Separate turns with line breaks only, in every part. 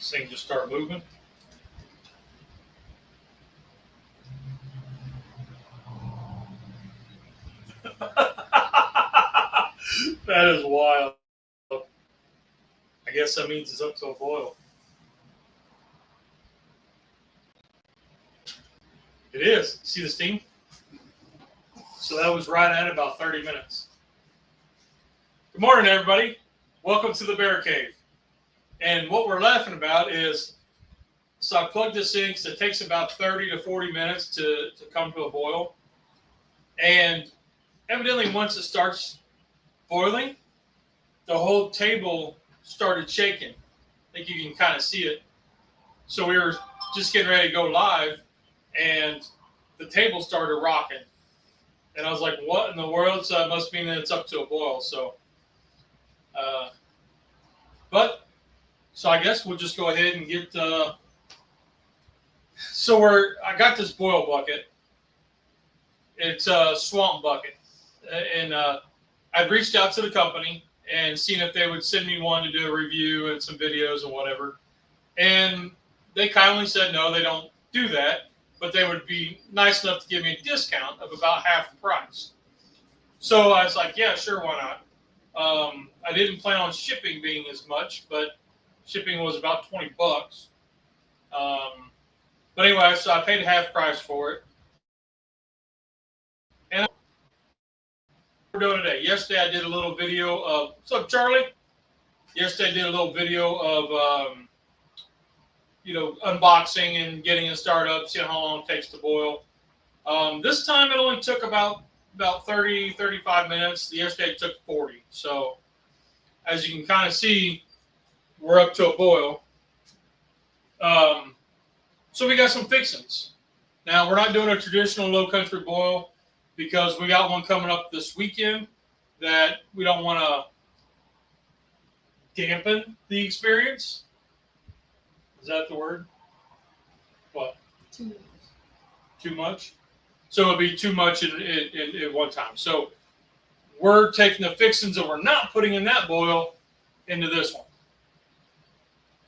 This thing just start moving. That is wild. I guess that means it's up to a boil. It is. See the steam? So that was right at about 30 minutes. Good morning, everybody. Welcome to the Bear Cave. And what we're laughing about is, so I plugged this in because it takes about 30 to 40 minutes to come to a boil. And evidently once it starts boiling, the whole table started shaking. I think you can kind of see it. So we were just getting ready to go live, and the table started rocking. And I was like, what in the world? So it must mean that it's up to a boil. So, so I guess we'll just go ahead and get, I got this boil bucket. It's a swamp bucket. And I'd reached out to the company and seen if they would send me one to do a review and some videos and whatever. And they kindly said, no, they don't do that, but they would be nice enough to give me a discount of about half the price. So I was like, yeah, sure, why not? I didn't plan on shipping being as much, but shipping was about 20 bucks. But anyway, so I paid half price for it. And we're doing today. Yesterday I did a little video of, what's up, Charlie? Yesterday I did a little video of, unboxing and getting it started up, seeing how long it takes to boil. This time it only took about 30, 35 minutes. Yesterday it took 40. So as you can kind of see, we're up to a boil. So we got some fixings. Now we're not doing a traditional low country boil because we got one coming up this weekend that we don't want to dampen the experience. Is that the word? What?
Too much.
Too much? So it'll be too much at one time. So we're taking the fixings that we're not putting in that boil into this one.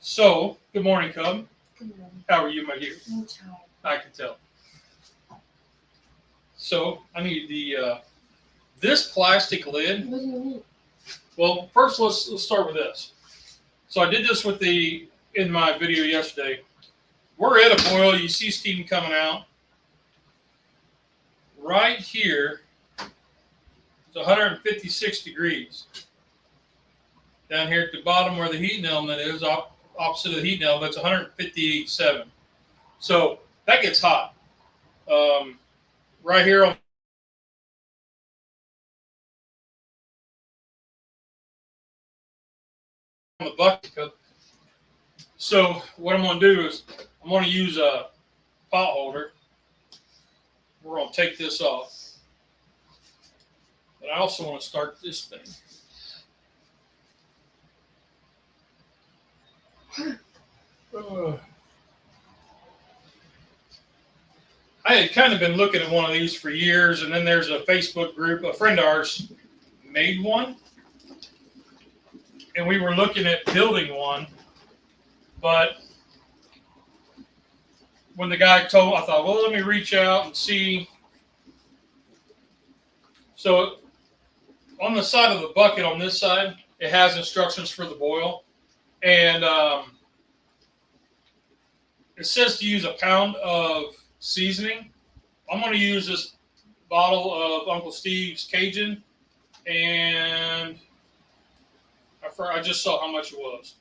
So, good morning, Cub.
Good morning.
How are you, my dear?
I'm tired.
I can tell. So I need the this plastic lid.
What do you mean?
Well, first let's start with this. So I did this in my video yesterday. We're at a boil. You see steam coming out. Right here, it's 156 degrees. Down here at the bottom where the heating element is, opposite of the heating element, it's 158.7. So that gets hot. Right here on the bucket. So what I'm going to do is I'm going to use a pot holder. We're going to take this off. But I also want to start this thing. I had kind of been looking at one of these for years, and then there's a Facebook group, a friend of ours made one, and we were looking at building one, but when the guy told, I thought, well, let me reach out and see. So on the side of the bucket on this side, it has instructions for the boil, and it says to use a pound of seasoning. I'm going to use this bottle of Uncle Steve's Cajun, and I just saw how much it was.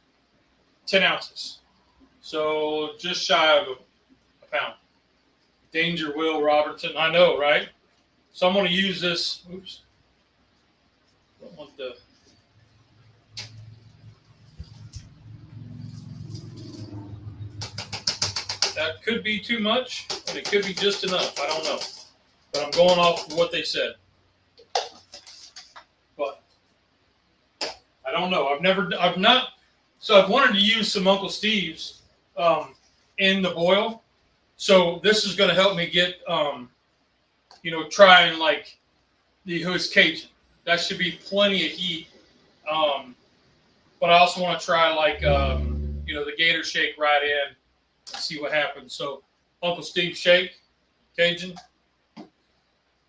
10 ounces. So just shy of a pound. Danger, Will Robertson. I know, right? So I'm going to use this. Oops. Don't want the. That could be too much, and it could be just enough. I don't know. But I'm going off of what they said. But I don't know. I've wanted to use some Uncle Steve's in the boil. So this is going to help me get, trying like his Cajun. That should be plenty of heat. But I also want to try like the gator shake right in and see what happens. So Uncle Steve shake, Cajun,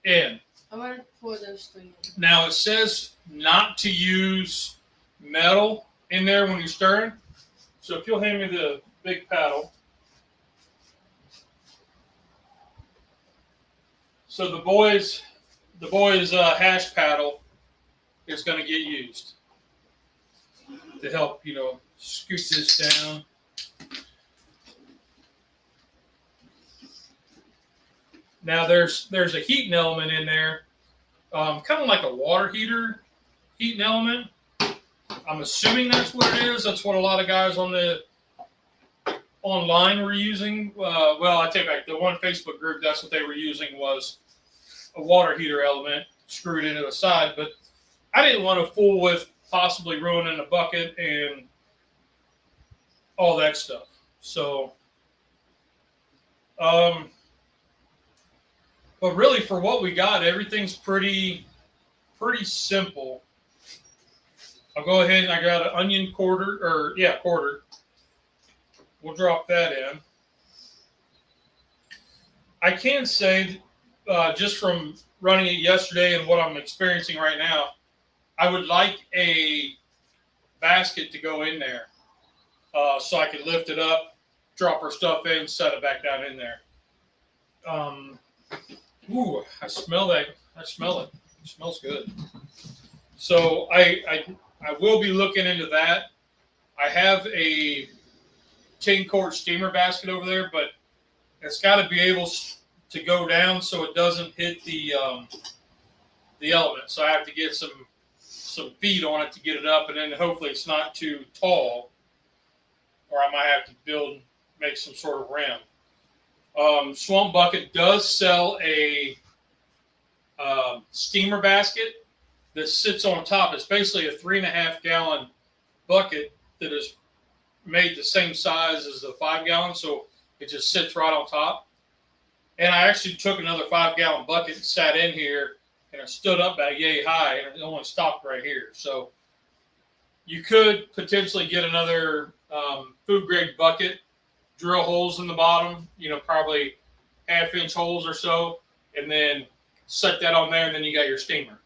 in.
I'm going to pour those things in.
Now it says not to use metal in there when you're stirring. So if you'll hand me the big paddle. So the boys' hash paddle is going to get used to help, scoot this down. Now there's a heating element in there, kind of like a water heater heating element. I'm assuming that's what it is. That's what a lot of guys online were using. Well, I take back the one Facebook group. That's what they were using was a water heater element screwed into the side. But I didn't want to fool with possibly ruining the bucket and all that stuff. So, but really for what we got, everything's pretty simple. I'll go ahead and I got an onion quarter. We'll drop that in. I can say, just from running it yesterday and what I'm experiencing right now, I would like a basket to go in there so I can lift it up, drop our stuff in, set it back down in there. Ooh, I smell that. I smell it. It smells good. So I will be looking into that. I have a 10-quart steamer basket over there, but it's got to be able to go down so it doesn't hit the element. So I have to get some feet on it to get it up, and then hopefully it's not too tall, or I might have to make some sort of rim. Swamp Bucket does sell a steamer basket that sits on top. It's basically a 3.5-gallon bucket that is made the same size as the 5-gallon, so it just sits right on top. And I actually took another 5-gallon bucket and sat in here, and it stood up about yay high, and it only stopped right here. So you could potentially get another food-grade bucket, drill holes in the bottom, probably half-inch holes or so, and then set that on there, and then you got your steamer.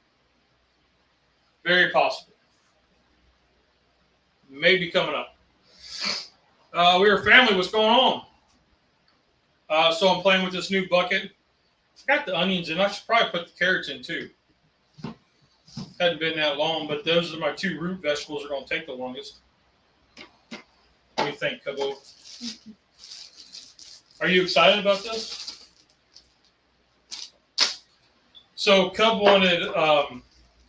Very possible. Maybe coming up. We were family. What's going on? So I'm playing with this new bucket. Got the onions in. I should probably put the carrots in too. Hadn't been that long, but those are my two root vegetables that are going to take the longest. What do you think, Cabo? Are you excited about this? So Cub wanted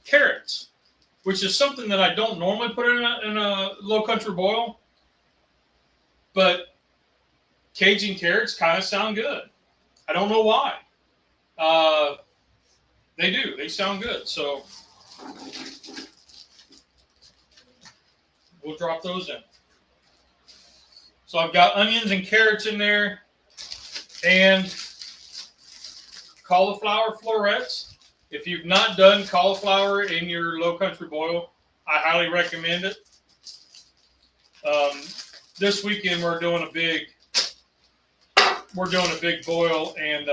carrots, which is something that I don't normally put in a low country boil, but Cajun carrots kind of sound good. I don't know why. They do. They sound good. So we'll drop those in. So I've got onions and carrots in there and cauliflower florets. If you've not done cauliflower in your low country boil, I highly recommend it. This weekend we're doing a big boil, and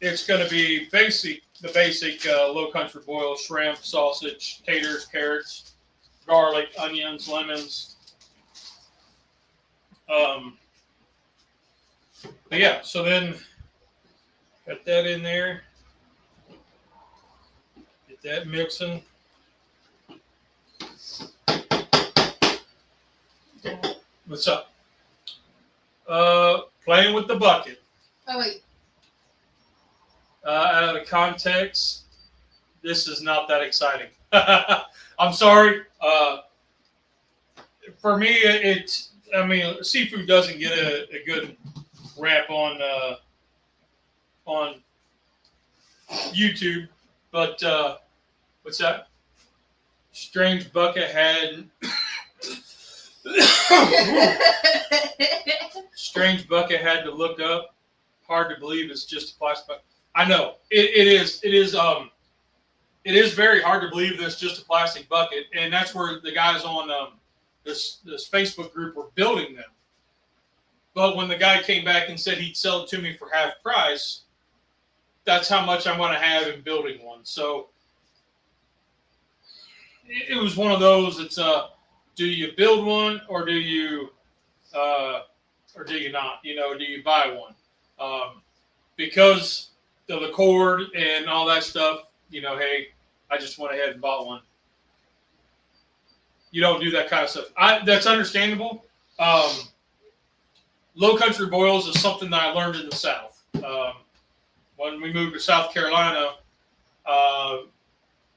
it's going to be the basic low country boil: shrimp, sausage, taters, carrots, garlic, onions, lemons. But yeah, so then got that in there. Get that mixing. What's up? Playing with the bucket.
Oh, wait.
Out of context, this is not that exciting. I'm sorry. For me, seafood doesn't get a good rap on YouTube, but what's that? Strange Bucket had Strange Bucket had to look up. Hard to believe it's just a plastic bucket. I know it is. It is very hard to believe that it's just a plastic bucket, and that's where the guys on this Facebook group were building them. But when the guy came back and said he'd sell it to me for half price, that's how much I'm going to have in building one. So it was one of those. It's do you build one or do you not? Do you buy one? Because of the cord and all that stuff, hey, I just went ahead and bought one. You don't do that kind of stuff. That's understandable. Low country boils is something that I learned in the South. When we moved to South Carolina,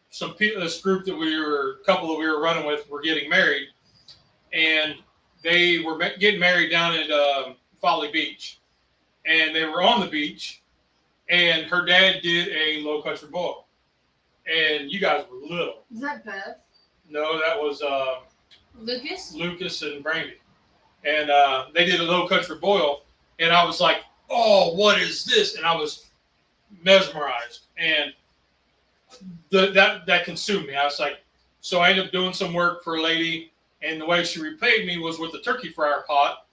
this group that we were running with were getting married, and they were getting married down at Folly Beach, and they were on the beach, and her dad did a low country boil, and you guys were little.
Is that Beth?
No, that was
Lucas
and Brandy, and they did a low country boil, and I was like, oh, what is this? And I was mesmerized, and that consumed me. I was like, so I ended up doing some work for a lady, and the way she repaid me was with the turkey fryer pot,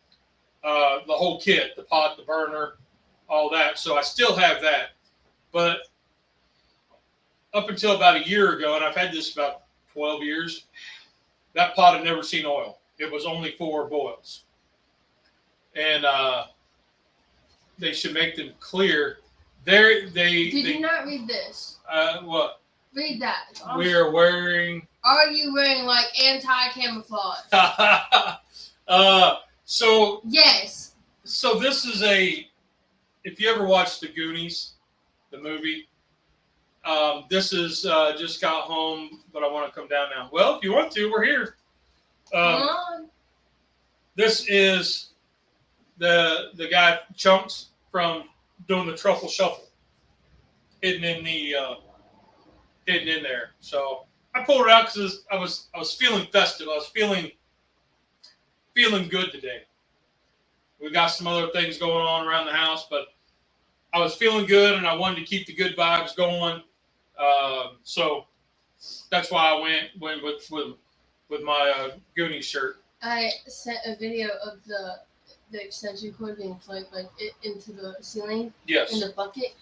the whole kit, the pot, the burner, all that. So I still have that, but up until about a year ago, and I've had this about 12 years, that pot had never seen oil. It was only for boils, and they should make them clear. Did
you not read this?
What?
Read that.
We are wearing.
Are you wearing like anti-camouflage?
So.
Yes.
So this is if you ever watched The Goonies, the movie, this is just got home, but I want to come down now. Well, if you want to, we're here.
Come on.
This is the guy Chunks from doing the truffle shuffle, hidden in there. So I pulled it out because I was feeling festive. I was feeling good today. We got some other things going on around the house, but I was feeling good, and I wanted to keep the good vibes going. So that's why I went with my Goonies shirt.
I sent a video of the extension cord being plugged into the ceiling.
Yes.
In the bucket,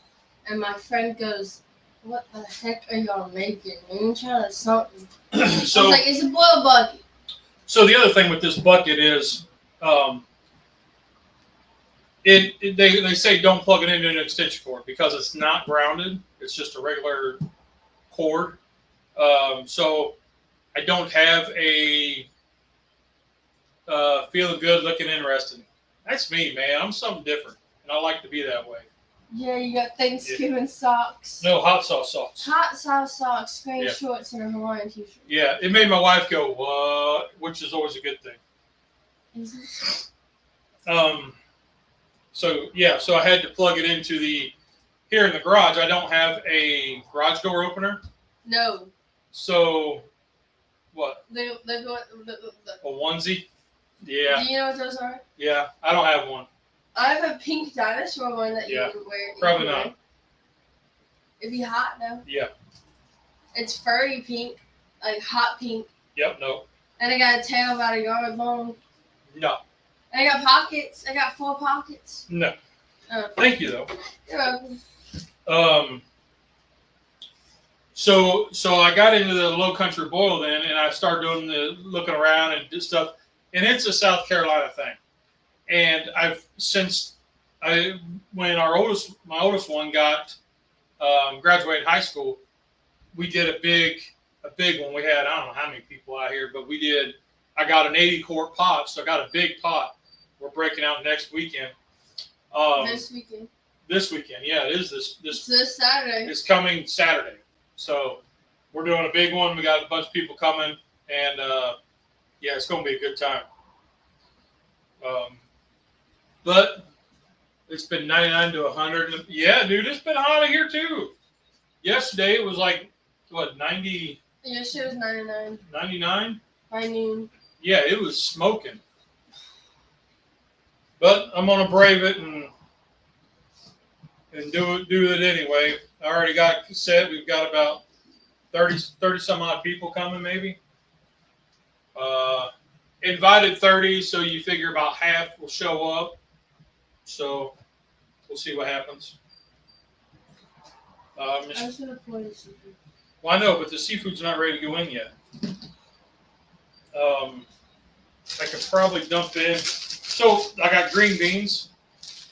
and my friend goes, "What the heck are y'all making? Moonshine or something?"
So
I was like, "It's a boil bucket."
So the other thing with this bucket is, they say don't plug it into an extension cord because it's not grounded. It's just a regular cord. So I don't have a feeling good, looking interested. That's me, man. I'm something different, and I like to be that way.
Yeah, you got Thanksgiving socks.
No, hot sauce socks.
Hot sauce socks, green shorts, and a Hawaiian t-shirt.
Yeah, it made my wife go, what? Which is always a good thing.
Is
it? So I had to plug it into here in the garage. I don't have a garage door opener.
No.
So, what?
A
onesie? Yeah.
Do you know what those are?
Yeah, I don't have one.
I have a pink dinosaur one that you would wear.
Probably not.
It'd be hot though.
Yeah.
It's furry pink, like hot pink.
Yep, no.
And I got a tail about a yard long.
No.
And I got pockets. I got 4 pockets.
No. Thank you though.
You're welcome.
So I got into the low country boil then, and I started doing the looking around and do stuff, and it's a South Carolina thing. And when my oldest one got graduated high school, we did a big one. We had, I don't know how many people out here, but I got an 80-quart pot, so I got a big pot. We're breaking out next weekend.
This weekend.
This weekend, yeah, it is
this Saturday.
It's coming Saturday. So we're doing a big one. We got a bunch of people coming, and it's going to be a good time. But it's been 99 to 100. Yeah, dude, it's been hot here too. Yesterday it was like, what, 90?
Yesterday was 99.
99?
By noon.
Yeah, it was smoking. But I'm going to brave it and do it anyway. I already got set. We've got about 30 some odd people coming maybe. invited 30, so you figure about half will show up. So we'll see what happens.
I was gonna pour the seafood.
Well, I know, but the seafood's not ready to go in yet. I could probably dump in. So I got green beans.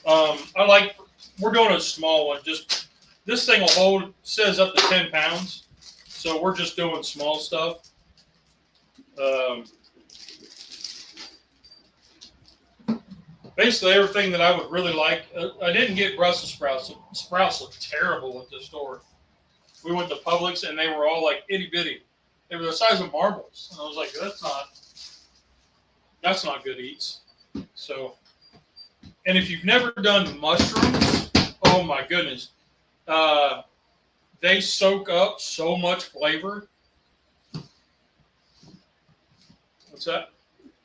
We're doing a small one. Just this thing will hold, says up to 10 pounds. So we're just doing small stuff. Basically everything that I would really like. I didn't get Brussels sprouts. Sprouts look terrible at the store. We went to Publix and they were all like itty bitty. They were the size of marbles. And I was like, that's not good eats. So, and if you've never done mushrooms, oh my goodness, they soak up so much flavor. What's that?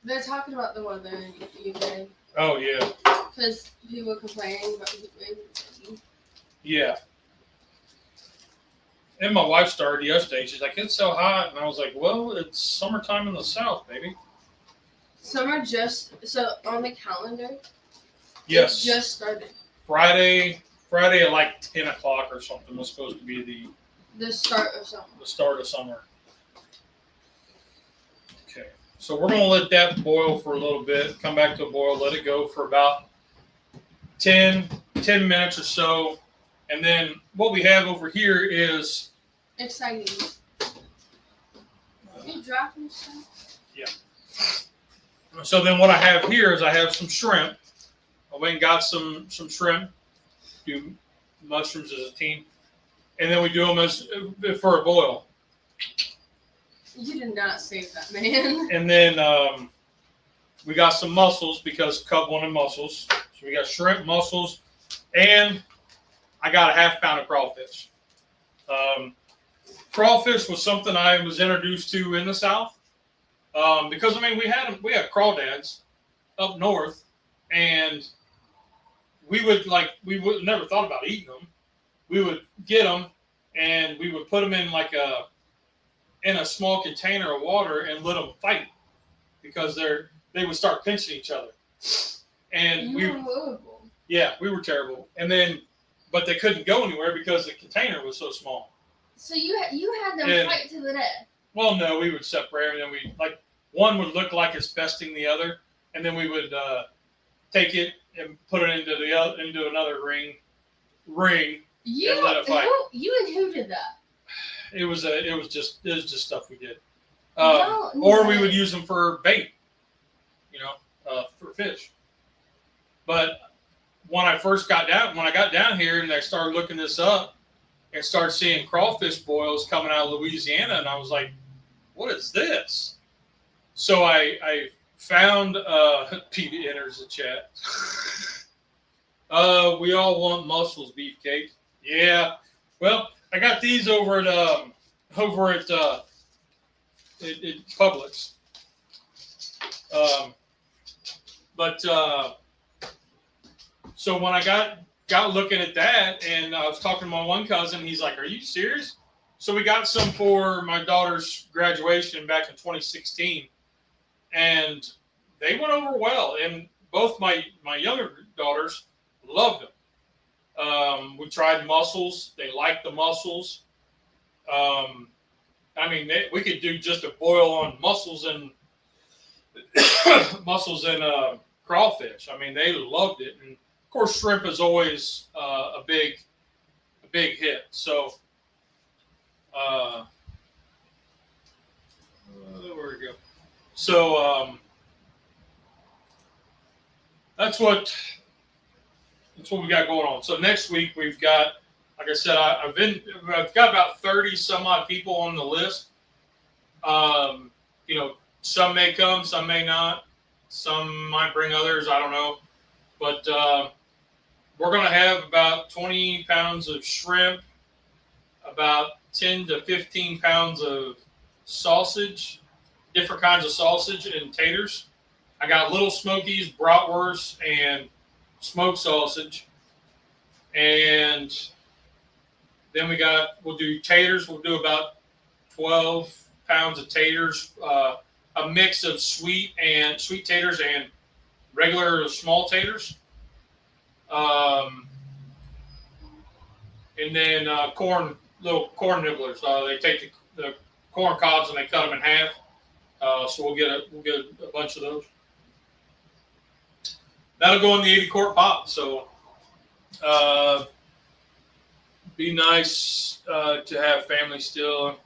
They're talking about the weather in the UK.
Oh yeah.
Because people are complaining about the heat wave.
Yeah. And my wife started yesterday. She's like, it's so hot. And I was like, well, it's summertime in the South, baby.
Summer so on the calendar,
Yes.
it just started.
Friday at like 10 o'clock or something was supposed to be
the start of summer.
The start of summer. Okay. So we're going to let that boil for a little bit. Come back to a boil. Let it go for about 10 minutes or so. And then what we have over here is...
Exciting. You dropping stuff?
Yeah. So then what I have here is I have some shrimp. I went and got some shrimp. Do mushrooms as a team. And then we do them as for a boil.
You did not save that, man.
And then we got some mussels because Cub wanted mussels. So we got shrimp, mussels, and I got a half pound of crawfish. Crawfish was something I was introduced to in the South because I mean we had crawdads up north, and we would never thought about eating them. We would get them and we would put them in in a small container of water and let them fight because they would start pinching each other. And we were horrible. Yeah, we were terrible. And then, but they couldn't go anywhere because the container was so small.
So you had them fight to the death. Well,
no, we would separate, and then we one would look like it's besting the other, and then we would take it and put it into another ring. And let it fight.
Who did that?
It was just stuff we did.
No.
Or we would use them for bait, for fish. But when I got down here and I started looking this up and started seeing crawfish boils coming out of Louisiana, and I was like, what is this? So I found Pete enters the chat. We all want mussels, beefcake. Yeah. Well, I got these over at Publix. So when I got looking at that, and I was talking to my one cousin, he's like, "Are you serious?" So we got some for my daughter's graduation back in 2016, and they went over well. And both my younger daughters loved them. We tried mussels; they liked the mussels. We could do just a boil on mussels and crawfish. I mean, they loved it, and of course, shrimp is always a big hit. So, where we go? So that's what we got going on. So next week we've got, like I said, I've got about 30 some odd people on the list. Some may come, some may not. Some might bring others. I don't know. But we're going to have about 20 pounds of shrimp, about 10 to 15 pounds of sausage, different kinds of sausage and taters. I got little smokies, bratwurst, and smoked sausage. And then we'll do taters. We'll do about 12 pounds of taters. a mix of sweet taters and regular small taters. And then little corn nibblers. They take the corn cobs and they cut them in half. So we'll get a bunch of those. That'll go in the 80 quart pot. So be nice to have family still.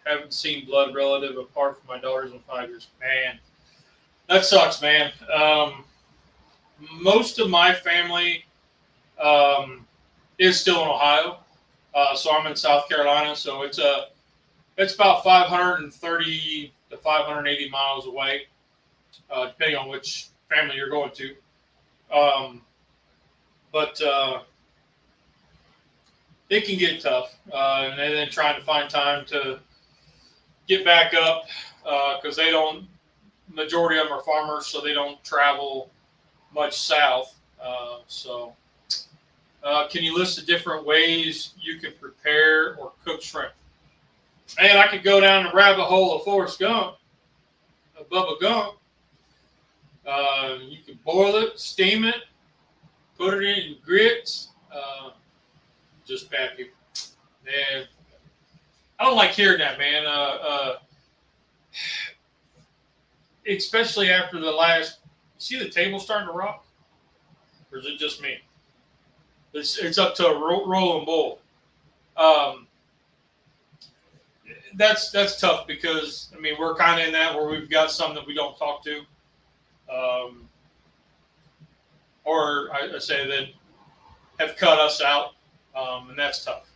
Haven't seen blood relative apart from my daughters in 5 years. Man, that sucks, man. Most of my family is still in Ohio. So I'm in South Carolina. So it's about 530 to 580 miles away, depending on which family you're going to. But it can get tough. And then trying to find time to get back up because majority of them are farmers, so they don't travel much south. Can you list the different ways you can prepare or cook shrimp? Man, I could go down the rabbit hole of Forrest Gump, of Bubba Gump. You can boil it, steam it, put it in grits. Just bad people. Man, I don't like hearing that, man. Especially after the last. See the table starting to rock, or is it just me? It's up to a rolling bowl. That's tough because I mean we're kind of in that where we've got some that we don't talk to, or I say that have cut us out, and that's tough.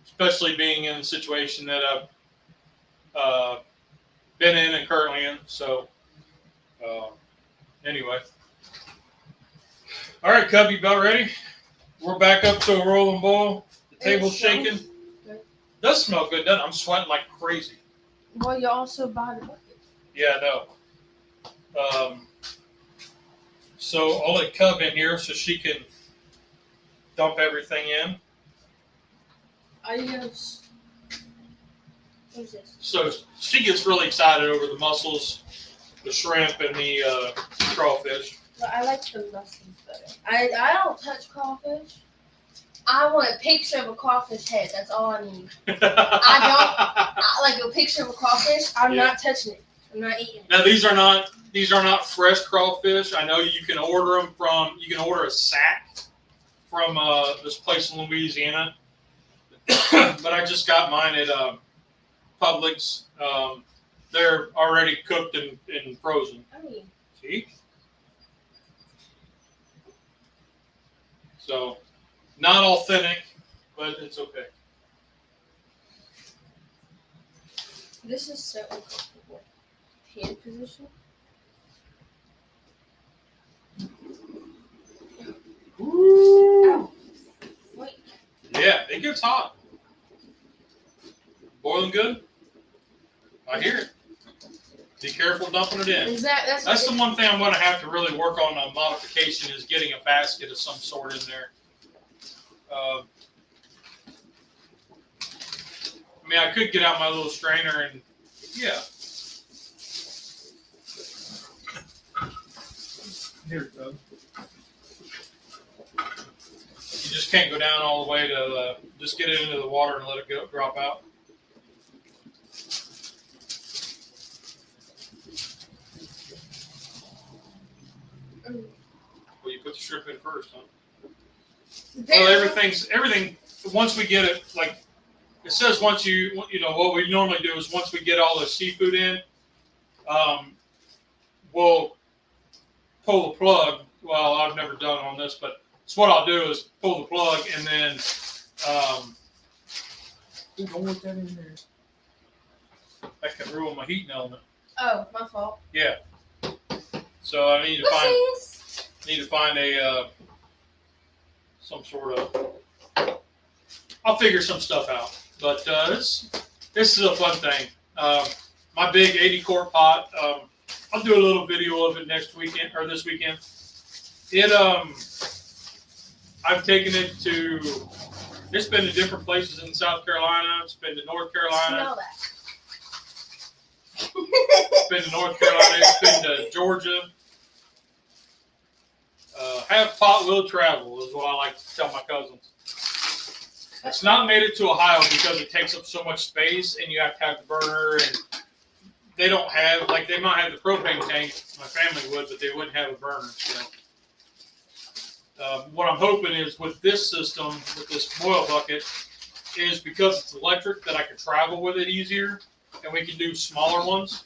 Especially being in the situation that I've been in and currently in. So, anyway. All right, Cub, you about ready? We're back up to a rolling boil. The table's shaking. Does smell good, doesn't it? I'm sweating like crazy.
Well, you also bought a bucket.
Yeah, I know. So I'll let Cub in here so she can dump everything in.
Adios. What's this?
So she gets really excited over the mussels, the shrimp, and the crawfish.
But I like the mussels better. I don't touch crawfish. I want a picture of a crawfish head. That's all I need. I like a picture of a crawfish. I'm not touching it. I'm not eating it.
Now these are not fresh crawfish. I know you can order them from. You can order a sack from this place in Louisiana. But I just got mine at Publix. They're already cooked and frozen. See? So, not authentic, but it's okay.
This is so uncomfortable. Hand position.
Ooh.
Ow. Wait.
Yeah, it gets hot. Boiling good? I hear it. Be careful dumping it in. That's the one thing I'm going to have to really work on a modification is getting a basket of some sort in there. I mean, I could get out my little strainer and, yeah. Here it goes. You just can't go down all the way to just get it into the water and let it go drop out. Well, you put the shrimp in first, huh? Well, everything. Once we get it, like it says, once what we normally do is once we get all the seafood in, we'll pull the plug. Well, I've never done it on this, but so what I'll do is pull the plug and then. Don't put that in there. That can ruin my heating element.
Oh, my fault.
Yeah. So I need to find a some sort of. I'll figure some stuff out, but this is a fun thing. My big 80 quart pot. I'll do a little video of it next weekend or this weekend. I've taken it to. It's been to different places in South Carolina. It's been to North Carolina.
Smell
been to North Carolina, been to Georgia. Half pot will travel is what I like to tell my cousins. It's not made it to Ohio because it takes up so much space and you have to have the burner, and they don't have, like, they might have the propane tank, my family would, but they wouldn't have a burner. So what I'm hoping is with this system, with this boil bucket, is because it's electric that I can travel with it easier, and we can do smaller ones,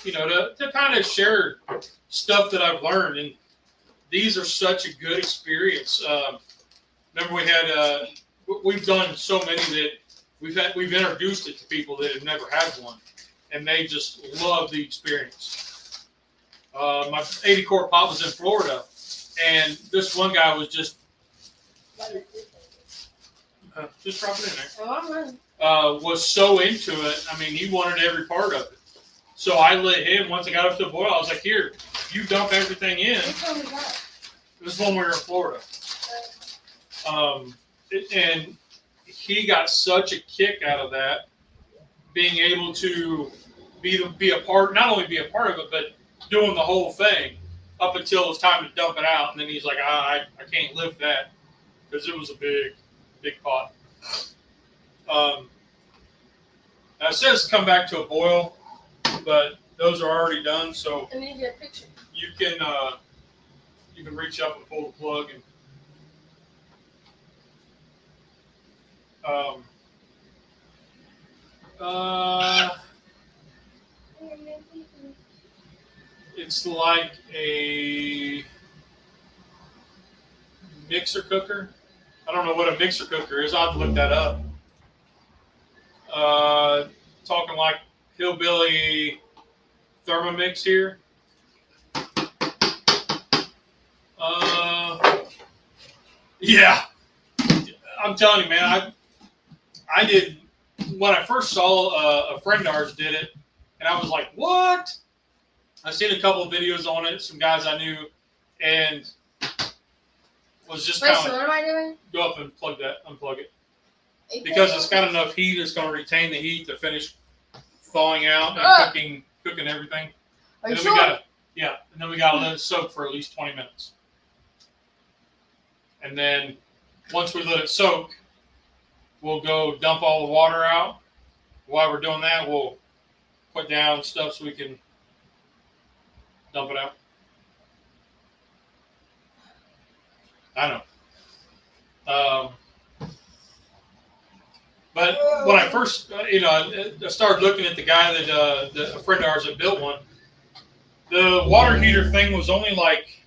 you know, to kind of share stuff that I've learned. And these are such a good experience. Remember we had, we've done so many that we've introduced it to people that have never had one, and they just love the experience. My 80 quart pot was in Florida, and this one guy was just drop it in there. Was so into it. I mean, he wanted every part of it. So I let him, once I got up to the boil, I was like, here, you dump everything in. It was when we were in Florida. And he got such a kick out of that, being able to be a part, not only be a part of it, but doing the whole thing up until it was time to dump it out. And then he's like, I can't lift that because it was a big pot. Now it says come back to a boil, but those are already done. So
I need to get a picture.
you can reach up and pull the plug and it's like a mixer cooker. I don't know what a mixer cooker is. I'll have to look that up. Talking like hillbilly Thermomix here. Yeah. I'm telling you, man, I did, when I first saw a friend of ours did it, and I was like, what? I seen a couple of videos on it, some guys I knew, and was just kind of
so what am I doing?
Go up and unplug it. Because it's got enough heat, it's going to retain the heat to finish thawing out and cooking everything.
Are you
and then
sure?
and then we got to let it soak for at least 20 minutes. And then once we let it soak, we'll go dump all the water out. While we're doing that, we'll put down stuff so we can dump it out. I know. But when I first, I started looking at the guy that a friend of ours that built one. The water heater thing was only like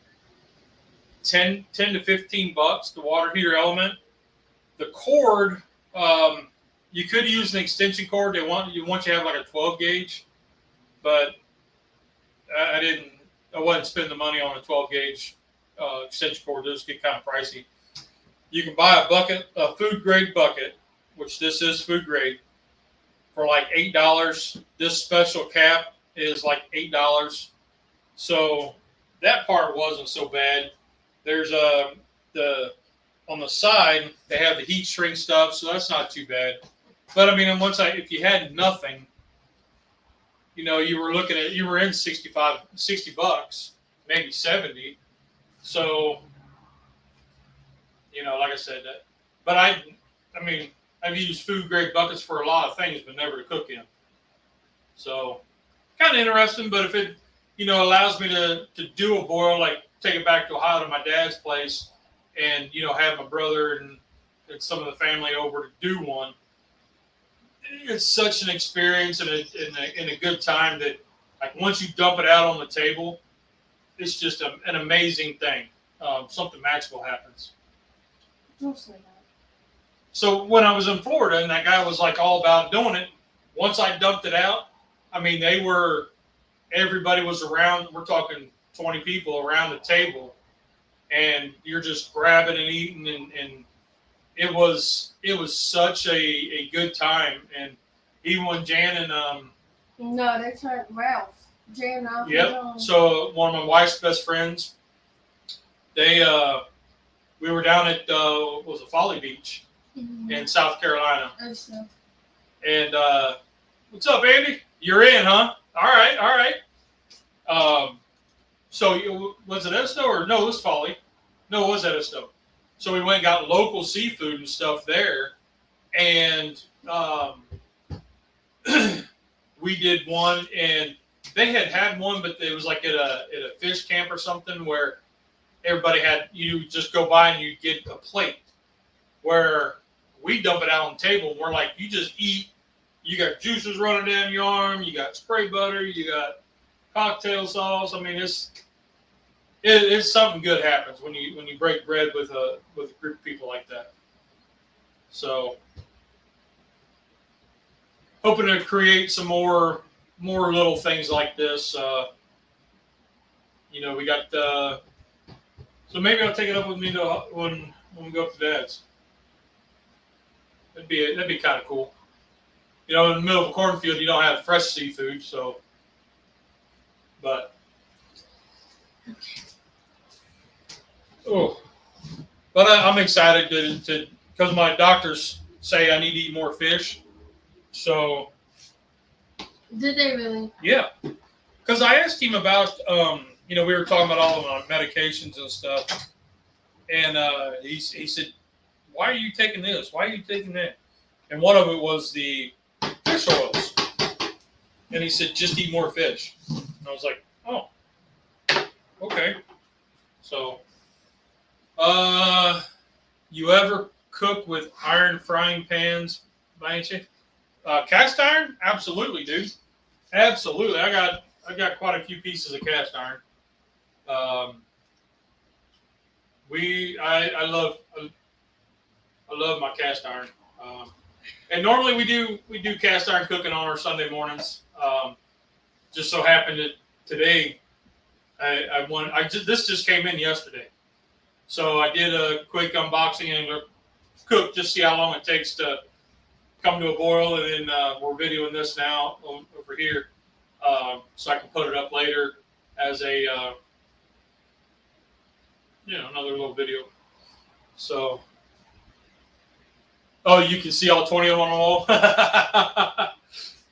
$10 to $15. The water heater element. The cord, you could use an extension cord. They want you to have like a 12 gauge, but I wasn't spending the money on a 12 gauge extension cord. Those get kind of pricey. You can buy a food grade bucket, which this is food grade, for like $8. This special cap is like $8. So that part wasn't so bad. There's on the side, they have the heat shrink stuff, so that's not too bad. But I mean, if you had nothing, you were in $60, maybe 70. So, like I said, but I've used food grade buckets for a lot of things, but never to cook in. So, kind of interesting. But if it, allows me to do a boil, like take it back to Ohio to my dad's place, and have my brother and some of the family over to do one. It's such an experience and a good time that, like, once you dump it out on the table, it's just an amazing thing. Something magical happens. So when I was in Florida and that guy was like all about doing it, once I dumped it out, I mean, everybody was around. We're talking 20 people around the table, and you're just grabbing and eating, and it was such a good time. And even when Jan and
no, they turned Ralph. Jan and
yep. So one of my wife's best friends, we were down at Folly Beach in South Carolina. And what's up, Andy? You're in, huh? All right. So was it Edisto or no? It was Folly. No, it was Edisto. So we went and got local seafood and stuff there, and we did one, and they had one, but it was like at a fish camp or something where everybody you just go by and you get a plate. Where we dump it out on the table, and we're like, you just eat. You got juices running down your arm. You got spray butter. You got cocktail sauce. I mean, it's something good happens when you break bread with a group of people like that. So, hoping to create some more little things like this. We got. So maybe I'll take it up with me when we go up to Dad's. That'd be kind of cool. In the middle of a cornfield, you don't have fresh seafood, so. But. Oh. But I'm excited to because my doctors say I need to eat more fish. So.
Did they really?
Yeah. Because I asked him about, we were talking about all of my medications and stuff. And he said, why are you taking this? Why are you taking that? And one of it was the fish oils. And he said, just eat more fish. And I was like, oh, okay. So, you ever cook with iron frying pans by any chance? Cast iron? Absolutely, dude. Absolutely. I got quite a few pieces of cast iron. I love my cast iron. And normally we do cast iron cooking on our Sunday mornings. Just so happened that today this just came in yesterday. So I did a quick unboxing and cook, just see how long it takes to come to a boil, and then we're videoing this now over here, so I can put it up later as a another little video. So, oh, you can see all 20 of them on the wall.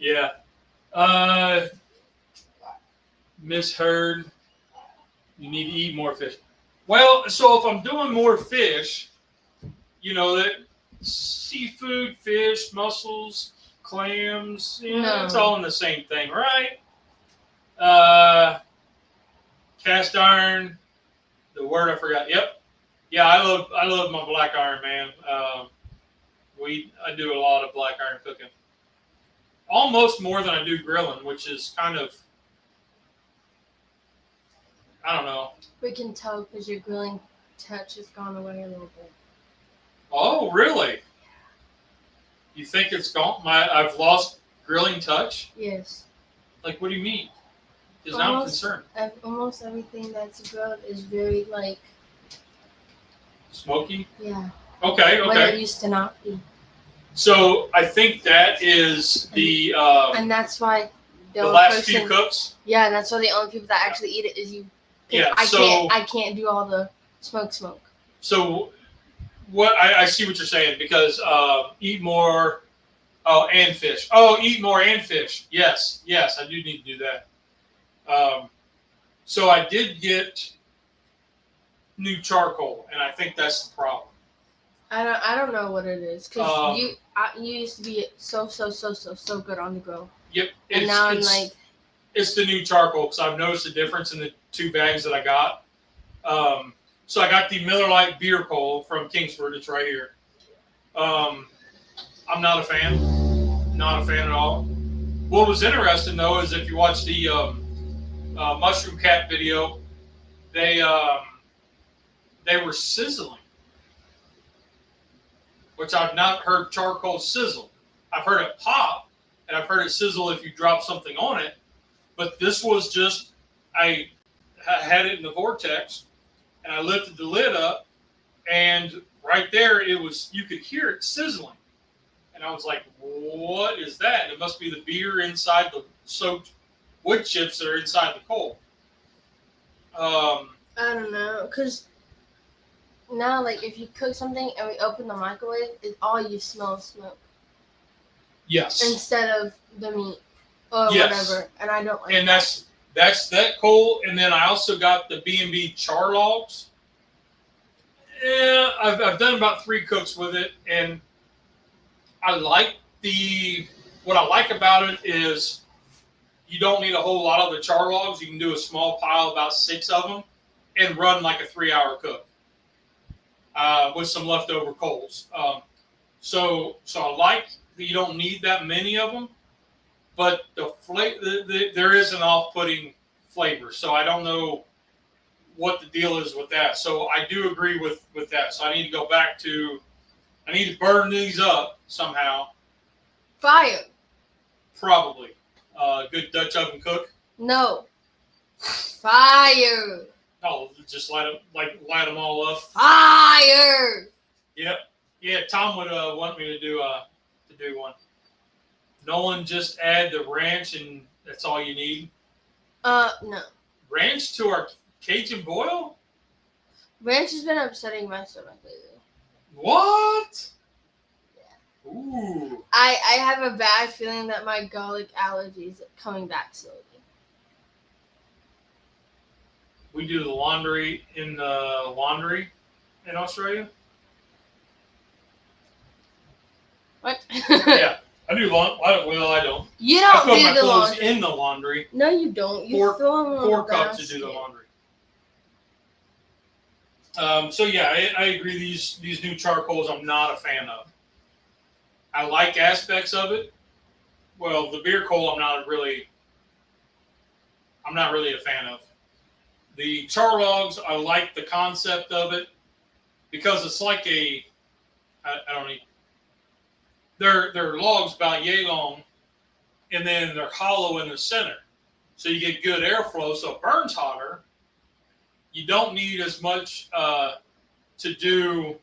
Yeah. Misheard. You need to eat more fish. Well, so if I'm doing more fish, that seafood, fish, mussels, clams, it's all in the same thing, right? Cast iron, the word I forgot. Yep. Yeah, I love my black iron, man. I do a lot of black iron cooking. Almost more than I do grilling, which is kind of, I don't know.
We can tell because your grilling touch has gone away a little bit.
Oh, really? You think it's gone? I've lost grilling touch?
Yes.
Like, what do you mean? Because now I'm concerned.
Almost everything that's grilled is very,
smoky?
Yeah.
Okay.
When it used to not be.
So, I think that is the...
and that's why...
The last few cooks?
Yeah, and that's why the only people that actually eat it is you.
Yeah,
I can't do all the smoke.
So, what I see what you're saying, because eat more, and fish. Oh, eat more and fish. Yes, I do need to do that. So I did get new charcoal, and I think that's the problem.
I don't know what it is, because you used to be so good on the grill.
Yep.
And now I'm like...
It's the new charcoal, because I've noticed a difference in the 2 bags that I got. So I got the Miller Lite beer pole from Kingsford. It's right here. I'm not a fan. Not a fan at all. What was interesting, though, is if you watch the Mushroom Cat video, they were sizzling, which I've not heard charcoal sizzle. I've heard it pop, and I've heard it sizzle if you drop something on it. But this was just, I had it in the vortex, and I lifted the lid up, and right there, you could hear it sizzling. And I was like, what is that? And it must be the beer inside the soaked wood chips that are inside the coal.
I don't know, because now, if you cook something and we open the microwave, all you smell is smoke.
Yes.
Instead of the meat. or
Yes.
whatever, and I don't like
And
that.
that's that coal. And then I also got the B&B char logs. Yeah, I've done about 3 cooks with it, and I like what I like about it is you don't need a whole lot of the char logs. You can do a small pile, about 6 of them, and run like a 3-hour cook with some leftover coals. So I like that you don't need that many of them, but there is an off-putting flavor. So I don't know what the deal is with that. So I do agree with that. So I need to go back to, I need to burn these up somehow.
Fire.
Probably. Good Dutch oven cook.
No. Fire.
Oh, just light them all up.
Fire.
Yep. Yeah, Tom would want me to do one. Nolan, just add the ranch and that's all you need.
No.
Ranch to our Cajun boil?
Ranch has been upsetting my stomach lately.
What? Yeah. Ooh.
I have a bad feeling that my garlic allergy is coming back slowly.
We do the laundry in Australia.
What?
Yeah, I do well, I don't.
You don't
I put
do
my
the
clothes
laundry.
in the laundry.
No, you don't. You throw them in
4
the
cups to
basket.
do the laundry. So yeah, I agree. These new charcoals, I'm not a fan of. I like aspects of it. Well, the beer coal, I'm not really a fan of. The char logs, I like the concept of it because it's like I don't need. They're logs about yay long, and then they're hollow in the center, so you get good airflow, so it burns hotter. You don't need as much to do,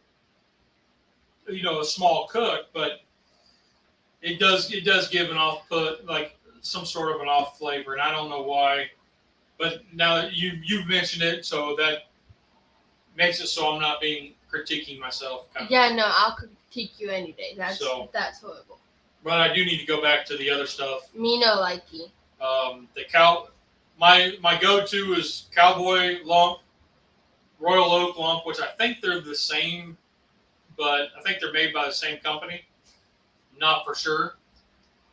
a small cook, but it does give an off put, like some sort of an off flavor, and I don't know why. But now that you've mentioned it, so that makes it so I'm not critiquing myself.
Yeah, no, I'll critique you any day. That's horrible.
But I do need to go back to the other stuff.
Me no likey.
My go-to is Cowboy Lump, Royal Oak Lump, which I think they're the same, but I think they're made by the same company. Not for sure.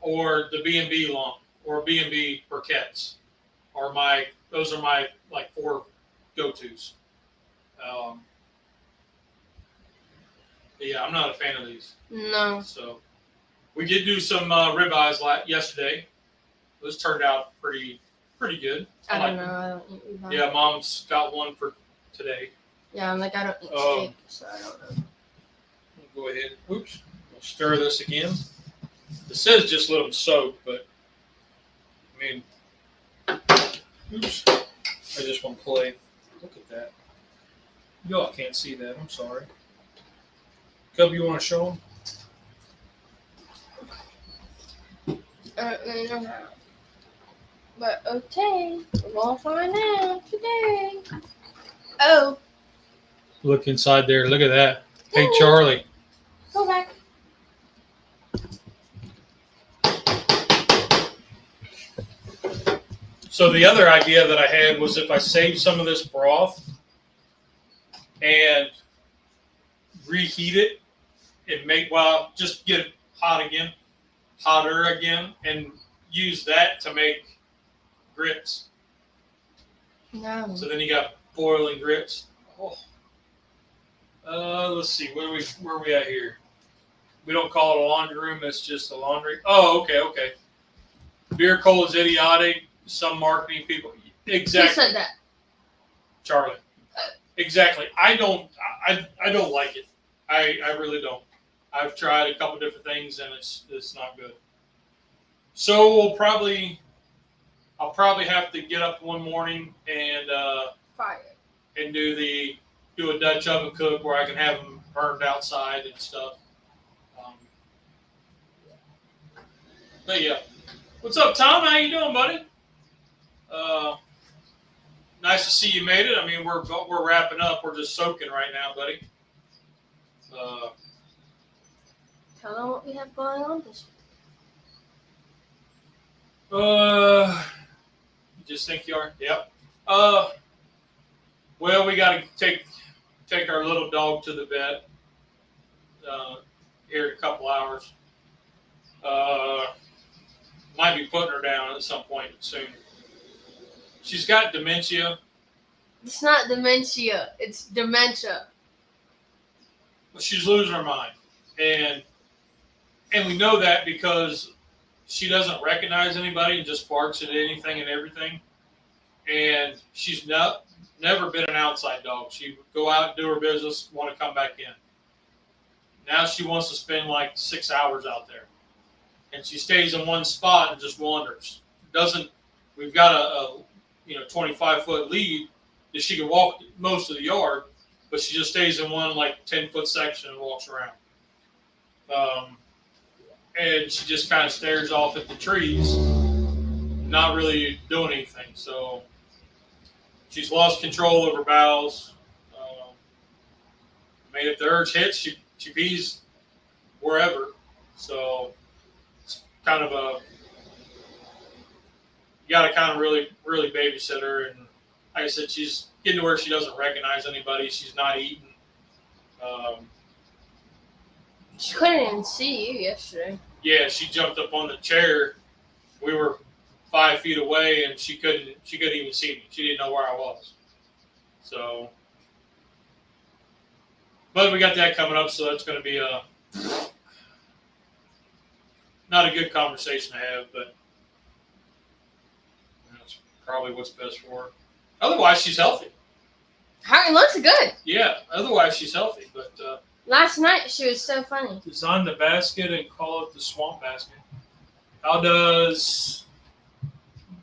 Or the B&B Lump or B&B Briquettes. Those are my 4 go-tos. Yeah, I'm not a fan of these.
No.
So we did do some ribeyes yesterday. Those turned out pretty good.
I don't know. I don't eat ribeye.
Yeah, Mom's got one for today.
Yeah, I don't eat steak, so I don't know.
Go ahead. Oops. We'll stir this again. It says just let them soak, but I mean, oops. I just want to play. Look at that. Y'all can't see that. I'm sorry. Cub, you want to show them?
But okay, we're gonna find out today. Oh.
Look inside there. Look at that. Hey, Charlie.
Go back.
So the other idea that I had was if I save some of this broth and reheat it and just get it hotter again, and use that to make grits.
No.
So then you got boiling grits. Oh. Let's see. Where are we at here? We don't call it a laundry room. It's just a laundry. Oh, okay. Beer coal is idiotic. Some marketing people. Exactly.
Who said that?
Charlie. Exactly. I don't like it. I really don't. I've tried a couple different things and it's not good. So I'll probably have to get up one morning and
fire
and do a Dutch oven cook where I can have them burned outside and stuff. But yeah, what's up, Tom? How you doing, buddy? Nice to see you made it. I mean, we're wrapping up. We're just soaking right now, buddy.
Tell them what we have going on this week.
You just think you are? Yep. Well, we got to take our little dog to the vet here in a couple hours. Might be putting her down at some point soon. She's got dementia.
It's not dementia. It's dementia.
She's losing her mind, and we know that because she doesn't recognize anybody and just barks at anything and everything. And she's never been an outside dog. She would go out and do her business, want to come back in. Now she wants to spend like 6 hours out there, and she stays in one spot and just wanders. We've got a 25-foot lead that she can walk most of the yard, but she just stays in one like 10-foot section and walks around. And she just kind of stares off at the trees, not really doing anything. So she's lost control of her bowels. If the urge hits, she pees wherever. So it's kind of you got to kind of really babysit her. And like I said, she's getting to where she doesn't recognize anybody. She's not eating.
She couldn't even see you yesterday.
Yeah, she jumped up on the chair. We were 5 feet away, and she couldn't even see me. She didn't know where I was. So, but we got that coming up, so that's going to be not a good conversation to have, but that's probably what's best for her. Otherwise, she's healthy.
Her looks good.
Yeah, otherwise she's healthy, but.
Last night, she was so funny.
Design the basket and call it the swamp basket. How does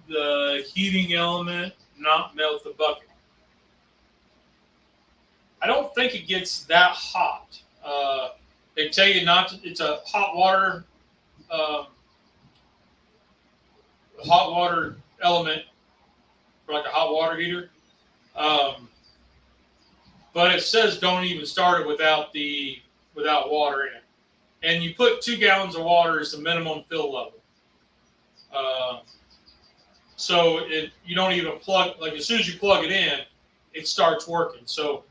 the heating element not melt the bucket? I don't think it gets that hot. They tell you not to. It's a hot water element, for like a hot water heater. But it says don't even start it without water in it. And you put 2 gallons of water as the minimum fill level. So you don't even plug, like as soon as you plug it in, it starts working. So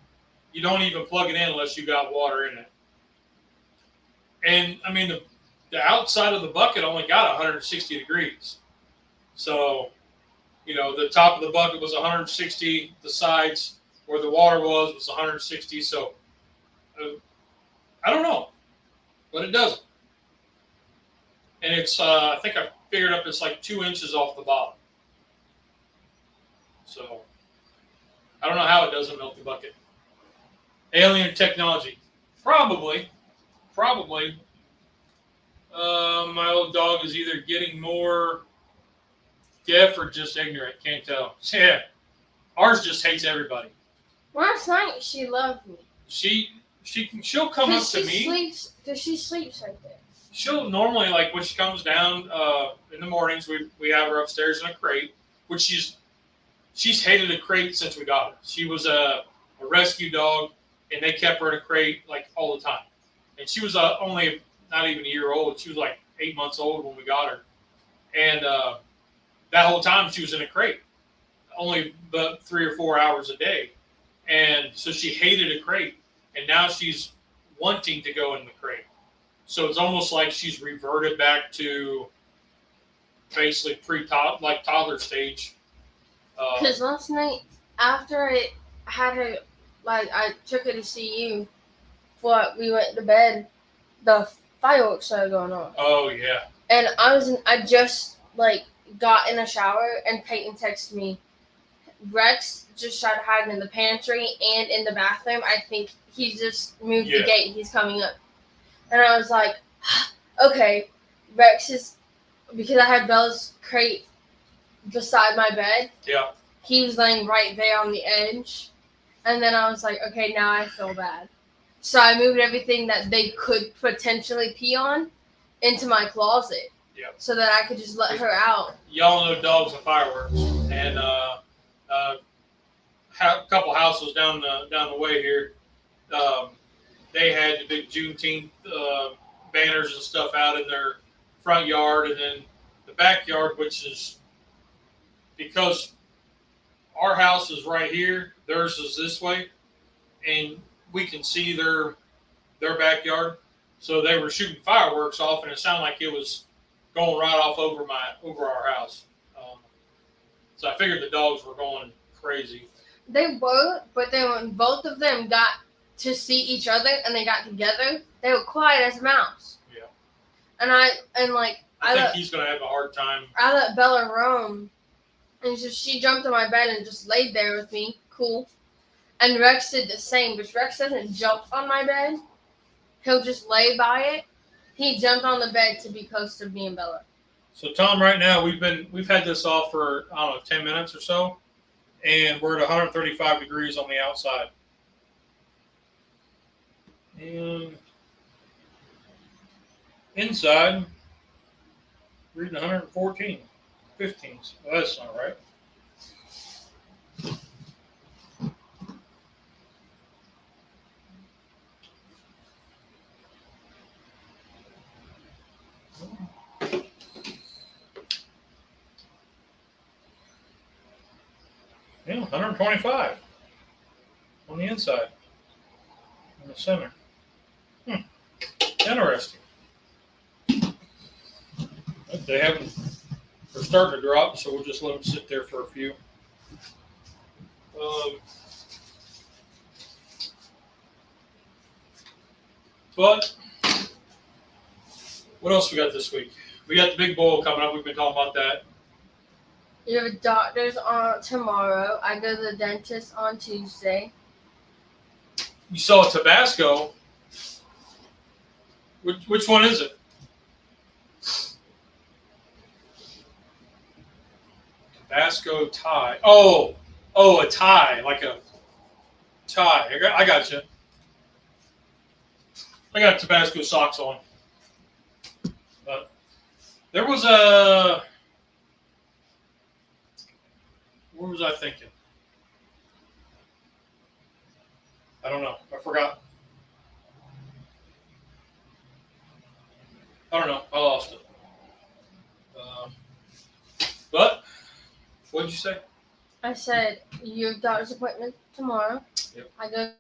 you don't even plug it in unless you got water in it. And I mean, the outside of the bucket only got 160 degrees. So, the top of the bucket was 160, the sides where the water was 160. So I don't know, but it doesn't. And it's, I think I figured up it's like 2 inches off the bottom. So I don't know how it doesn't melt the bucket. Alien technology. Probably. My old dog is either getting more deaf or just ignorant. Can't tell. Yeah. Ours just hates everybody.
Last night, she loved me.
She'll come up to me.
Because she sleeps right there.
She'll normally, like when she comes down in the mornings, we have her upstairs in a crate, which she's hated a crate since we got her. She was a rescue dog, and they kept her in a crate like all the time. And she was only not even a year old. She was like 8 months old when we got her. And that whole time she was in a crate, only but 3 or 4 hours a day. And so she hated a crate. And now she's wanting to go in the crate. So it's almost like she's reverted back to basically toddler stage.
Because last night, after I had her, I took her to see you before we went to bed, the fireworks started going on.
Oh, yeah.
And I just, got in a shower, and Peyton texted me, Rex just tried hiding in the pantry and in the bathroom. I think he just moved the gate. He's coming up. And I was like, okay, Rex is, because I had Bella's crate beside my bed.
Yeah.
He was laying right there on the edge. And then I was like, okay, now I feel bad. So I moved everything that they could potentially pee on into my closet.
Yep.
So that I could just let her out.
Y'all know dogs and fireworks. And a couple houses down the way here, they had the big Juneteenth banners and stuff out in their front yard, and then the backyard, which is because our house is right here, theirs is this way, and we can see their backyard. So they were shooting fireworks off, and it sounded like it was going right off over our house. So I figured the dogs were going crazy.
They were, but then when both of them got to see each other and they got together, they were quiet as a mouse.
Yeah.
I
think he's gonna have a hard time.
I let Bella roam, and she jumped on my bed and just laid there with me, cool. And Rex did the same, but Rex doesn't jump on my bed. He'll just lay by it. He jumped on the bed to be close to me and Bella.
So Tom, right now we've had this off for 10 minutes or so, and we're at 135 degrees on the outside. And inside, reading 114, 15. Well, that's not right. Yeah, 125 on the inside, in the center. Interesting. They haven't. They're starting to drop, so we'll just let them sit there for a few. But what else we got this week? We got the big bowl coming up. We've been talking about that.
You have a doctor's on tomorrow. I go to the dentist on Tuesday.
You saw Tabasco. Which one is it? Tabasco tie. Oh, a tie, like a tie. I got you. I got Tabasco socks on. But there was a. What was I thinking? I don't know. I forgot. I don't know. I lost it. But, what did you say?
I said, you have doctor's appointment tomorrow.
Yep.
I go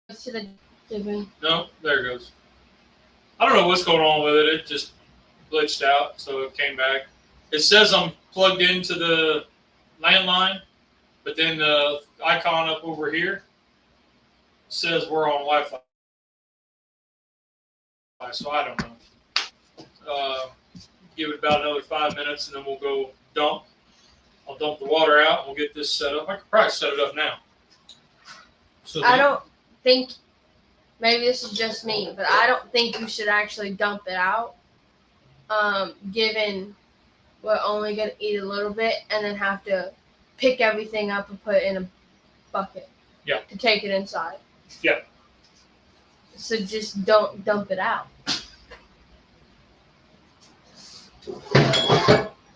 to the TV.
No, there it goes. I don't know what's going on with it. It just glitched out, so it came back. It says I'm plugged into the landline, but then the icon up over here says we're on Wi-Fi. So I don't know. Give it about another 5 minutes, and then we'll go dump. I'll dump the water out, and we'll get this set up. I could probably set it up now. So
I don't think, maybe this is just me, but I don't think you should actually dump it out, given we're only going to eat a little bit and then have to pick everything up and put it in a bucket to take it inside.
Yeah.
So just don't dump it out.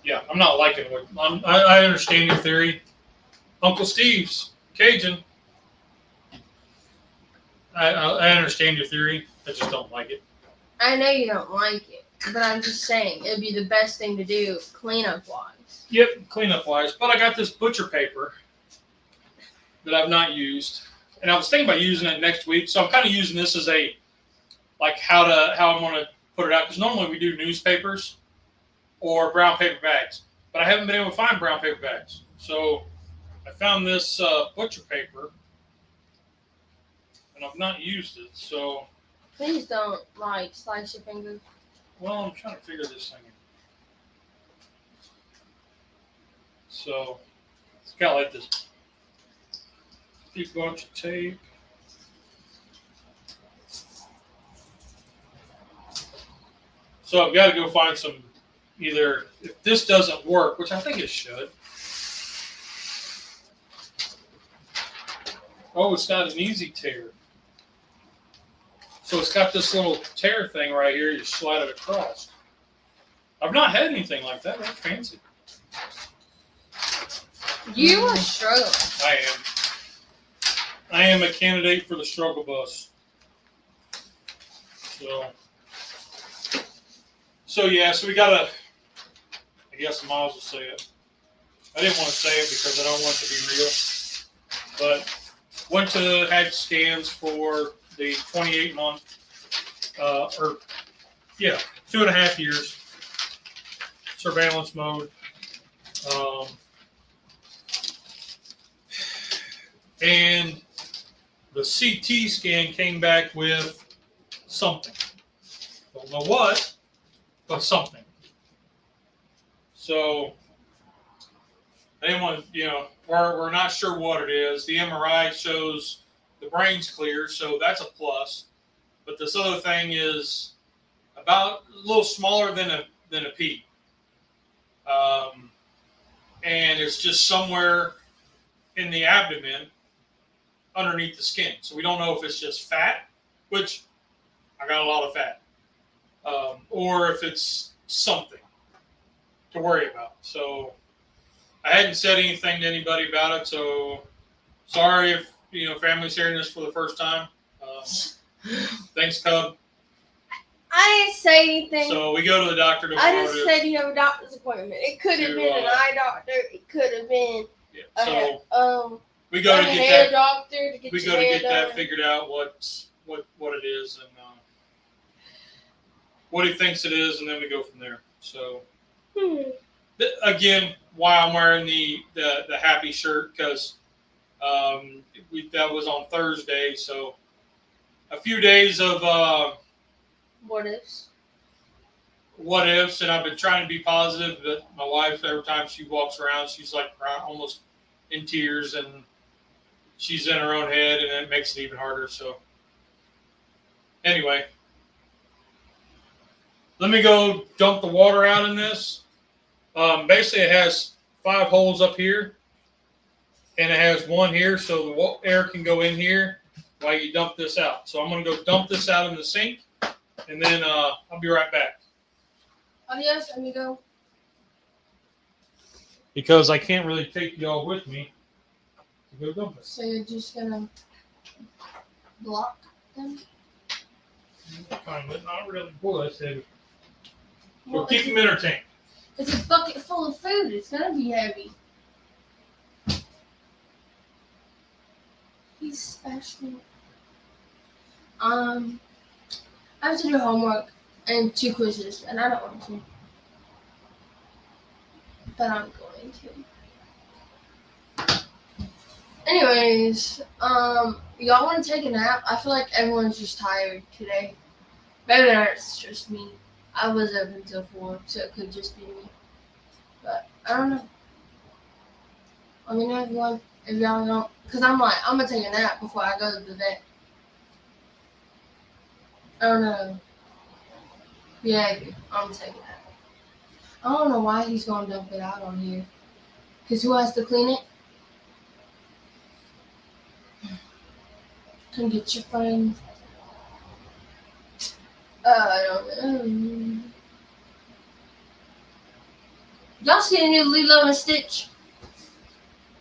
Yeah, I'm not liking it. I understand your theory. Uncle Steve's Cajun. I understand your theory. I just don't like it.
I know you don't like it, but I'm just saying it'd be the best thing to do cleanup-wise.
Yep, cleanup-wise. But I got this butcher paper that I've not used, and I was thinking about using it next week. So I'm kind of using this as a, like, how I'm going to put it out. Because normally we do newspapers or brown paper bags, but I haven't been able to find brown paper bags. So I found this butcher paper, and I've not used it. So
please don't slice your fingers.
Well, I'm trying to figure this thing out. So it's got like this big bunch of tape. So I've got to go find some, either, if this doesn't work, which I think it should. Oh, it's got an easy tear. So it's got this little tear thing right here. You slide it across. I've not had anything like that. That's fancy.
You are struggling.
I am. I am a candidate for the struggle bus. So yeah, so we got a, I guess I might as well say it. I didn't want to say it because I don't want it to be real. But went to, had scans for the 28-month, 2.5 years surveillance mode. And the CT scan came back with something. Don't know what, but something. So I didn't want to, we're not sure what it is. The MRI shows the brain's clear, so that's a plus. But this other thing is about a little smaller than a pea. And it's just somewhere in the abdomen underneath the skin. So we don't know if it's just fat, which I got a lot of fat, or if it's something to worry about. So I hadn't said anything to anybody about it. So sorry if family's hearing this for the first time. Thanks, Cub.
I didn't say anything.
So we go to the doctor tomorrow.
I just said you have a doctor's appointment. It could have been an eye doctor. It could have been
we go to get
hair
that
doctor to get
we
your
go to
hair
get
done.
that figured out what it is and what he thinks it is, and then we go from there. So again, why I'm wearing the happy shirt, because that was on Thursday, so a few days of
what ifs,
and I've been trying to be positive, but my wife, every time she walks around, she's like almost in tears, and she's in her own head, and it makes it even harder. So anyway, let me go dump the water out in this. Basically, it has 5 holes up here, and it has 1 here, so the air can go in here while you dump this out. So I'm going to go dump this out in the sink, and then I'll be right back.
Adios, amigo.
Because I can't really take y'all with me to go dump it.
So you're just going to block them?
Kind of, not really. Boy, I said. So keep them entertained.
It's a bucket full of food. It's going to be heavy. He's special. I have to do homework and 2 quizzes, and I don't want to. But I'm going to. Anyways, y'all want to take a nap? I feel like everyone's just tired today. Maybe it's just me. I was up until 4, so it could just be me. But I don't know. Let me know if y'all don't. Because I'm going to take a nap before I go to the vet. I don't know. Yeah, I'm taking a nap. I don't know why he's going to dump it out on here. Because who has to clean it? Can get your friend. I don't know. Y'all see the new Lilo and Stitch?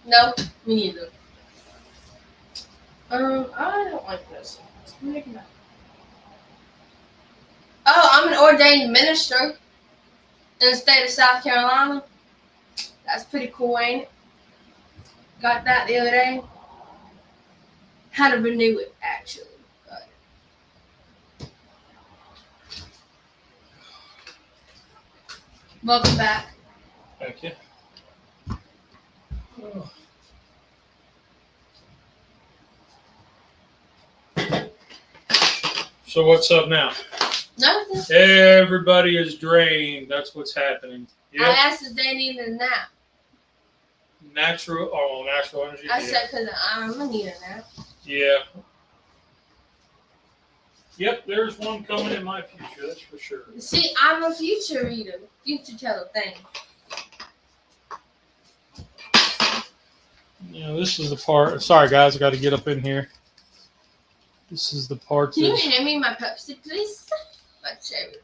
No, me neither. I don't like this. Oh, I'm an ordained minister in the state of South Carolina. That's pretty cool, ain't it? Got that the other day. Had to renew it, actually. But welcome back.
Thank you. Oh. So what's up now?
Nothing.
Everybody is drained. That's what's happening. Yep.
I asked if they needed a nap.
Natural energy.
I said because I'm going to need a nap.
Yeah. Yep, there's one coming in my future, that's for sure.
See, I'm a future reader. Future teller thing.
This is the part. Sorry, guys, I got to get up in here. This is the part.
Can you hand me my Pepsi, please? My cherry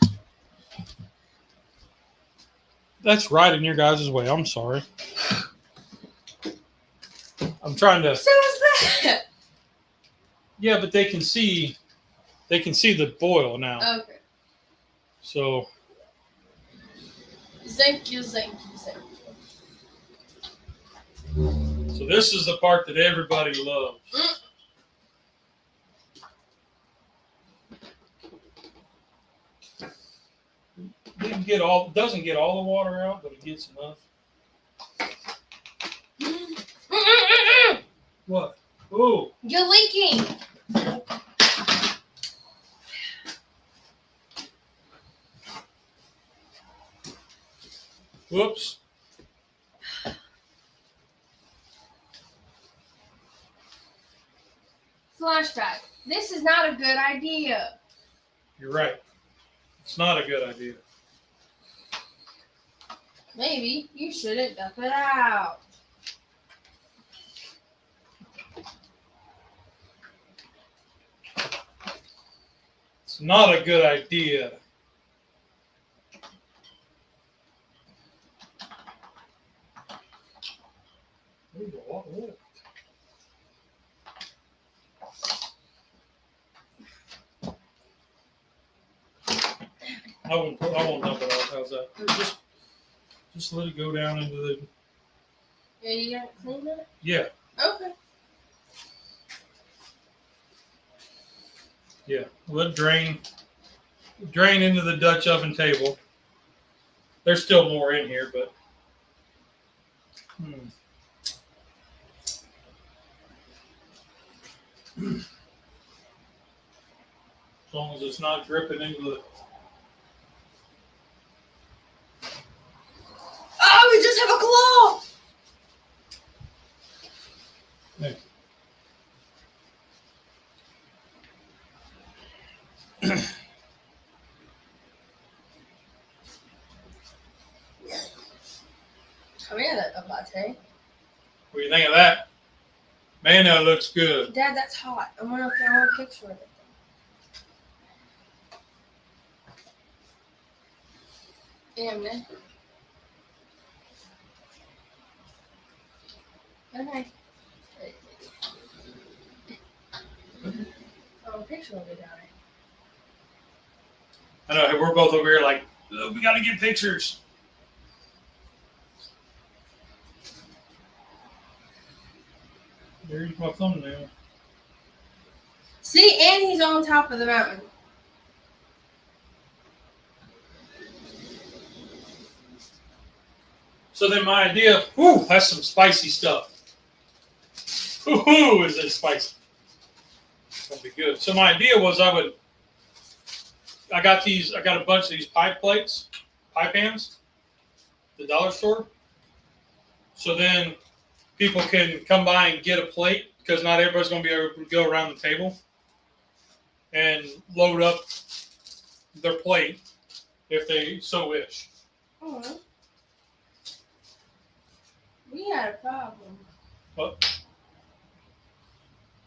Pepsi.
That's right in your guys' way. I'm sorry. I'm trying to.
So is that.
Yeah, but they can see the boil now.
Okay.
So.
Thank you.
So this is the part that everybody loves. Doesn't get all the water out, but it gets enough. What? Oh.
You're leaking.
Whoops.
Flashback. This is not a good idea.
You're right. It's not a good idea.
Maybe you shouldn't dump it out.
It's not a good idea. I won't dump it off. How's that? Just let it go down into the.
Yeah, you gotta clean that?
Yeah.
Okay.
Yeah. Let it drain into the Dutch oven table. There's still more in here, but. As long as it's not dripping into the.
Oh, we just have a claw!
Hey.
Come here, that latte.
What do you think of that? Man, that looks good.
Dad, that's hot. I want a picture of it. Yeah, man. Okay. Oh, a picture of it, down
I know, we're both over here like, we got to get pictures. There's my thumbnail.
See, and he's on top of the mountain.
So then my idea, whoo, that's some spicy stuff. Whoo, is it spicy? It's gonna be good. So my idea was I got a bunch of these pie pans, the dollar store. So then people can come by and get a plate because not everybody's gonna be able to go around the table and load up their plate if they so wish.
Oh. We had a problem.
What?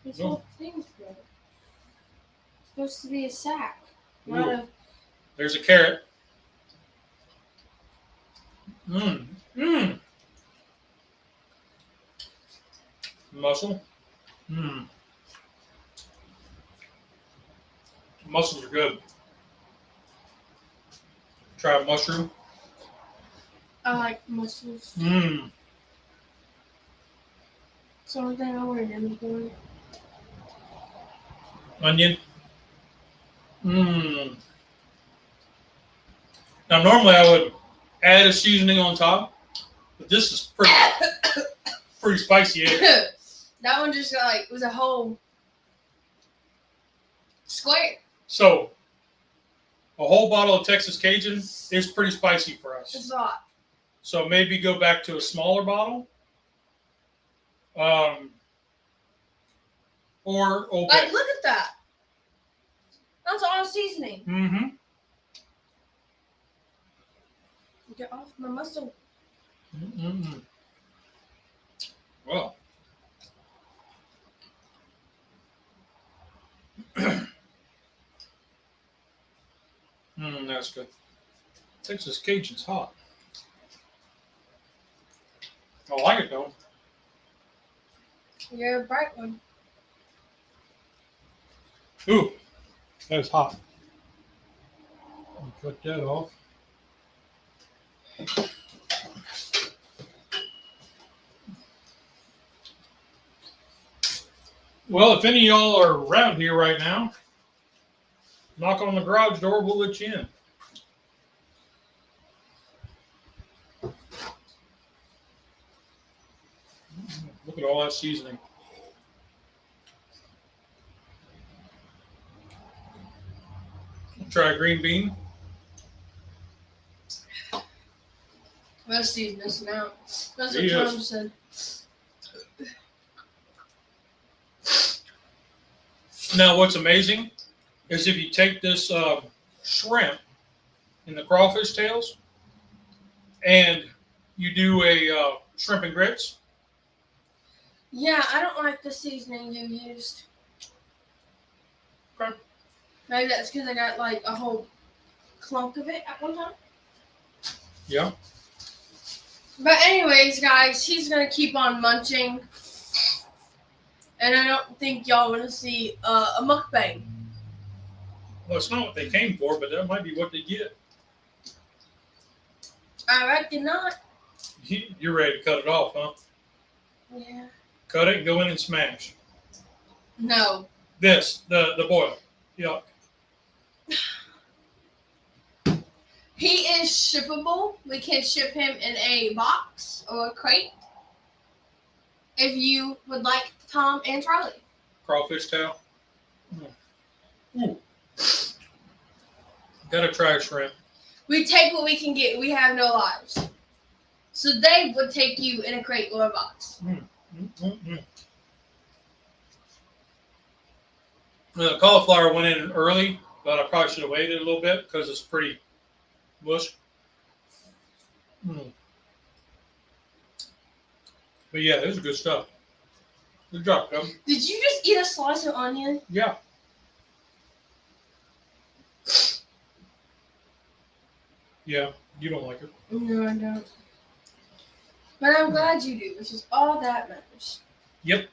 This
No.
whole thing's broke. It's supposed to be a sack, not a.
There's a carrot. Mussel. Mussels are good. Try a mushroom.
I like mussels. So then I want an ember.
Onion. Now normally I would add a seasoning on top, but this is pretty spicy.
That one just was a whole square.
So a whole bottle of Texas Cajun is pretty spicy for us.
It's a lot.
So maybe go back to a smaller bottle. Or Old Bay.
Look at that. That's all seasoning. Get off my muscle.
Well. That's good. Texas Cajun's hot. I like it though.
You're a bright one.
Ooh, that's hot. Cut that off. Well, if any of y'all are around here right now, knock on the garage door, we'll let you in. Look at all that seasoning. Try a green bean.
Let's see this now. That's what
Yes.
Tom said.
Now, what's amazing is if you take this shrimp in the crawfish tails and you do a shrimp and grits.
Yeah, I don't like the seasoning you used.
Okay.
Maybe that's because I got like a whole clunk of it at one time.
Yeah.
But anyways, guys, he's going to keep on munching. And I don't think y'all want to see a mukbang.
Well, it's not what they came for, but that might be what they get.
I reckon not.
You're ready to cut it off, huh?
Yeah.
Cut it and go in and smash.
No.
This, the boil. Yuck.
He is shippable. We can ship him in a box or a crate. If you would like Tom and Charlie.
Crawfish tail. Ooh. Gotta try a shrimp.
We take what we can get. We have no lives. So they would take you in a crate or a box.
The cauliflower went in early, but I probably should have waited a little bit because it's pretty mush. But yeah, this is good stuff. Good job, Cub.
Did you just eat a slice of onion?
Yeah. Yeah, you don't like it.
No, I don't. But I'm glad you do, which is all that matters.
Yep.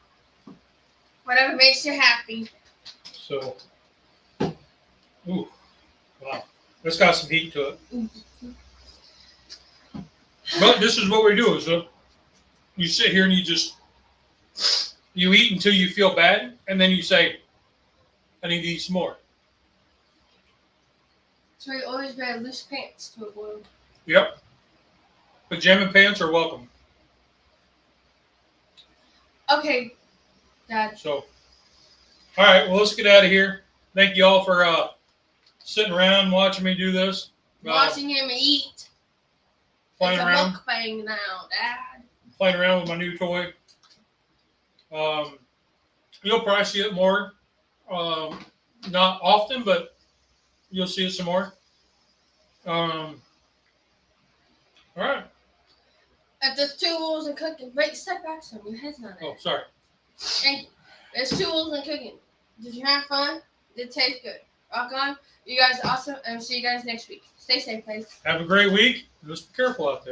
Whatever makes you happy.
So, ooh, wow. It's got some heat to it. But this is what we do, is you sit here and you eat until you feel bad, and then you say, I need to eat some more.
So you always wear loose pants to avoid.
Yep. Pajama pants are welcome.
Okay, Dad.
So, all right, well, let's get out of here. Thank you all for sitting around watching me do this.
Watching him eat.
Playing
it's
around.
a mukbang now, Dad.
Playing around with my new toy. You'll probably see it more. Not often, but you'll see it some more. All right.
If there's tools and cooking, wait, step back some. Your head's not there.
Oh, sorry.
Thank you. There's tools and cooking. Did you have fun? Did it taste good? Rock on. You guys are awesome, and I'll see you guys next week. Stay safe, please.
Have a great week. Just be careful out there.